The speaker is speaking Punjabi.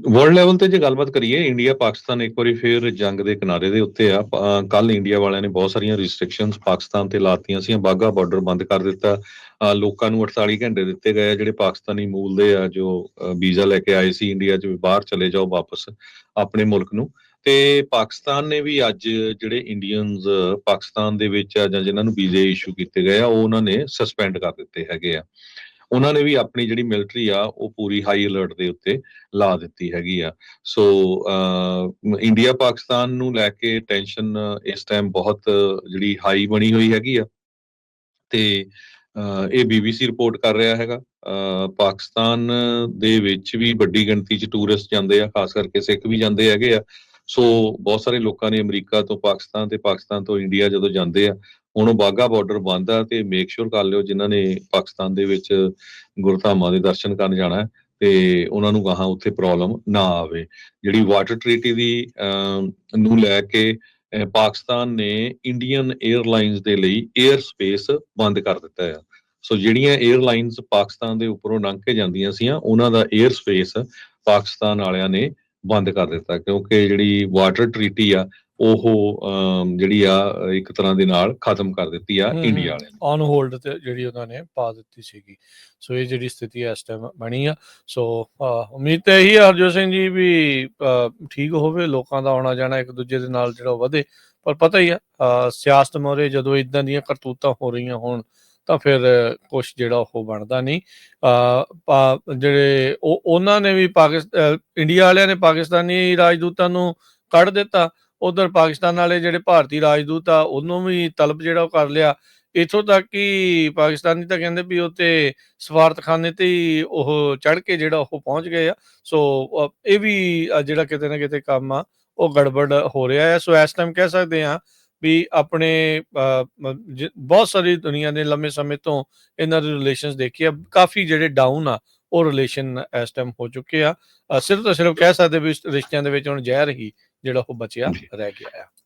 ਵਰਲਡ ਲੈਵਲ ਤੇ ਜੇ ਗੱਲਬਾਤ ਕਰੀਏ, ਇੰਡੀਆ ਪਾਕਿਸਤਾਨ ਇੱਕ ਵਾਰੀ ਫੇਰ ਜੰਗ ਦੇ ਕਿਨਾਰੇ ਦੇ ਉੱਤੇ ਆ। ਕੱਲ ਇੰਡੀਆ ਵਾਲਿਆਂ ਨੇ ਬਹੁਤ ਸਾਰੀਆਂ ਰਿਸਟ੍ਰਿਕਸ਼ਨਸ ਪਾਕਿਸਤਾਨ ਤੇ ਲਾਤੀਆਂ ਸੀ। ਬਾਘਾ ਬਾਰਡਰ ਬੰਦ ਕਰ ਦਿੱਤਾ। ਲੋਕਾਂ ਨੂੰ 48 ਘੰਟੇ ਦਿੱਤੇ ਗਏ ਆ ਜਿਹੜੇ ਪਾਕਿਸਤਾਨੀ ਮੂਲ ਦੇ ਆ, ਜੋ ਵੀਜ਼ਾ ਲੈ ਕੇ ਆਏ ਸੀ ਇੰਡੀਆ 'ਚ, ਵੀ ਬਾਹਰ ਚਲੇ ਜਾਓ ਵਾਪਸ ਆਪਣੇ ਮੁਲਕ ਨੂੰ। ਤੇ ਪਾਕਿਸਤਾਨ ਨੇ ਵੀ ਅੱਜ ਜਿਹੜੇ ਇੰਡੀਅਨਸ ਪਾਕਿਸਤਾਨ ਦੇ ਵਿੱਚ ਆ ਜਾਂ ਜਿਨ੍ਹਾਂ ਨੂੰ ਵੀਜ਼ੇ ਇਸ਼ੂ ਕੀਤੇ ਗਏ ਆ, ਉਹ ਉਹਨਾਂ ਨੇ ਸਸਪੈਂਡ ਕਰ ਦਿੱਤੇ ਹੈਗੇ ਆ। ਉਹਨਾਂ ਨੇ ਵੀ ਆਪਣੀ ਜਿਹੜੀ ਮਿਲਟਰੀ ਆ ਉਹ ਪੂਰੀ ਹਾਈ ਅਲਰਟ ਦੇ ਉੱਤੇ ਲਾ ਦਿੱਤੀ ਹੈਗੀ ਆ। ਸੋ ਇੰਡੀਆ ਪਾਕਿਸਤਾਨ ਨੂੰ ਲੈ ਕੇ ਟੈਨਸ਼ਨ ਇਸ ਟਾਈਮ ਬਹੁਤ ਜਿਹੜੀ ਹਾਈ ਬਣੀ ਹੋਈ ਹੈਗੀ ਆ। ਤੇ ਇਹ BBC ਰਿਪੋਰਟ ਕਰ ਰਿਹਾ ਹੈਗਾ। ਪਾਕਿਸਤਾਨ ਦੇ ਵਿੱਚ ਵੀ ਵੱਡੀ ਗਿਣਤੀ 'ਚ ਟੂਰਿਸਟ ਜਾਂਦੇ ਆ, ਖਾਸ ਕਰਕੇ ਸਿੱਖ ਵੀ ਜਾਂਦੇ ਹੈਗੇ ਆ। ਸੋ ਬਹੁਤ ਸਾਰੇ ਲੋਕਾਂ ਨੇ ਅਮਰੀਕਾ ਤੋਂ ਪਾਕਿਸਤਾਨ ਤੇ ਪਾਕਿਸਤਾਨ ਤੋਂ ਇੰਡੀਆ ਜਦੋਂ ਜਾਂਦੇ ਆ, ਹੁਣ ਉਹ ਬਾਘਾ ਬਾਰਡਰ ਬੰਦ ਆ। ਤੇ ਮੇਕ ਸ਼ੋਰ ਕਰ ਲਿਓ ਜਿਨ੍ਹਾਂ ਨੇ ਪਾਕਿਸਤਾਨ ਦੇ ਵਿੱਚ ਗੁਰਧਾਮਾਂ ਦੇ ਦਰਸ਼ਨ ਕਰਨ ਜਾਣਾ ਹੈ ਤੇ ਉਹਨਾਂ ਨੂੰ ਗਾਹਾਂ ਉੱਥੇ ਪ੍ਰੋਬਲਮ ਨਾ ਆਵੇ। ਜਿਹੜੀ ਵਾਟਰ ਟਰੀਟੀ ਦੀ ਨੂੰ ਲੈ ਕੇ ਪਾਕਿਸਤਾਨ ਨੇ ਇੰਡੀਅਨ 에ਅਰਲਾਈਨਸ ਦੇ ਲਈ 에ਅਰ ਸਪੇਸ ਬੰਦ ਕਰ ਦਿੱਤਾ ਆ। ਸੋ ਜਿਹੜੀਆਂ 에ਅਰਲਾਈਨਸ ਪਾਕਿਸਤਾਨ ਦੇ ਉੱਪਰੋਂ ਲੰਘ ਕੇ ਜਾਂਦੀਆਂ ਸੀਆਂ, ਉਹਨਾਂ ਦਾ 에ਅਰ ਸਪੇਸ ਪਾਕਿਸਤਾਨ ਵਾਲਿਆਂ ਨੇ ਬੰਦ ਕਰ ਦਿੱਤਾ, ਕਿਉਂਕਿ ਜਿਹੜੀ ਵਾਟਰ ਟਰੀਟੀ ਆ ਉਹ ਜਿਹੜੀ ਆ ਇੱਕ ਤਰ੍ਹਾਂ ਦੇ ਨਾਲ ਖਤਮ ਕਰ ਦਿੱਤੀ ਆ ਇੰਡੀਆ ਵਾਲਿਆਂ ਨੇ। ਔਨ ਹੋਲਡ ਤੇ ਜਿਹੜੀ ਉਹਨਾਂ ਨੇ ਪਾ ਦਿੱਤੀ ਸੀਗੀ। ਸੋ ਇਹ ਜਿਹੜੀ ਸਥਿਤੀ ਇਸ ਟਾਈਮ ਬਣੀ ਆ। ਸੋ ਉਮੀਦ ਤਾਂ ਇਹੀ ਆ ਹਰਜੋਤ ਸਿੰਘ ਜੀ ਵੀ ਠੀਕ ਹੋਵੇ, ਲੋਕਾਂ ਦਾ ਆਉਣਾ ਜਾਣਾ ਇੱਕ ਦੂਜੇ ਦੇ ਨਾਲ ਜਿਹੜਾ ਵਧੇ। ਪਰ ਪਤਾ ਹੀ ਆ ਸਿਆਸਤ ਮੋਹਰੇ ਜਦੋਂ ਇੱਦਾਂ ਦੀਆਂ ਕਰਤੂਤਾਂ ਹੋ ਰਹੀਆਂ ਹੋਣ ਤਾਂ ਫਿਰ ਕੁਛ ਜਿਹੜਾ ਉਹ ਬਣਦਾ ਨਹੀਂ। ਜਿਹੜੇ ਉਹਨਾਂ ਨੇ ਵੀ ਇੰਡੀਆ ਵਾਲਿਆਂ ਨੇ ਪਾਕਿਸਤਾਨੀ ਰਾਜਦੂਤਾਂ ਨੂੰ ਕੱਢ ਦਿੱਤਾ। ਉਧਰ ਪਾਕਿਸਤਾਨ ਵਾਲੇ ਜਿਹੜੇ ਭਾਰਤੀ ਰਾਜਦੂਤ ਆ ਉਹਨੂੰ ਵੀ ਤਲਬ ਜਿਹੜਾ ਉਹ ਕਰ ਲਿਆ। ਇੱਥੋਂ ਤੱਕ ਕਿ ਪਾਕਿਸਤਾਨੀ ਤਾਂ ਕਹਿੰਦੇ ਵੀ ਉੱਥੇ ਸਫਾਰਤਖਾਨੇ ਤੇ ਹੀ ਉਹ ਚੜ੍ਹ ਕੇ ਜਿਹੜਾ ਉਹ ਪਹੁੰਚ ਗਏ ਆ। ਸੋ ਇਹ ਵੀ ਜਿਹੜਾ ਕਿਤੇ ਨਾ ਕਿਤੇ ਕੰਮ ਆ ਉਹ ਗੜਬੜ ਹੋ ਰਿਹਾ ਹੈ। ਸੋ ਇਸ ਟਾਈਮ ਕਹਿ ਸਕਦੇ ਹਾਂ ਵੀ ਆਪਣੇ ਬਹੁਤ ਸਾਰੀ ਦੁਨੀਆ ਨੇ ਲੰਮੇ ਸਮੇਂ ਤੋਂ ਇਹਨਾਂ ਦੇ ਰਿਲੇਸ਼ਨਸ ਦੇਖੇ ਆ, ਕਾਫੀ ਜਿਹੜੇ ਡਾਊਨ ਆ ਉਹ ਰਿਲੇਸ਼ਨ ਇਸ ਟਾਈਮ ਹੋ ਚੁੱਕੇ ਆ। ਸਿਰਫ ਤਾਂ ਸਿਰਫ ਕਹਿ ਸਕਦੇ ਵੀ ਰਿਸ਼ਤਿਆਂ ਦੇ ਵਿੱਚ ਹੁਣ ਜ਼ਹਿਰ ਹੀ ਜਿਹੜਾ ਉਹ ਬਚਿਆ ਰਹਿ ਗਿਆ ਆ।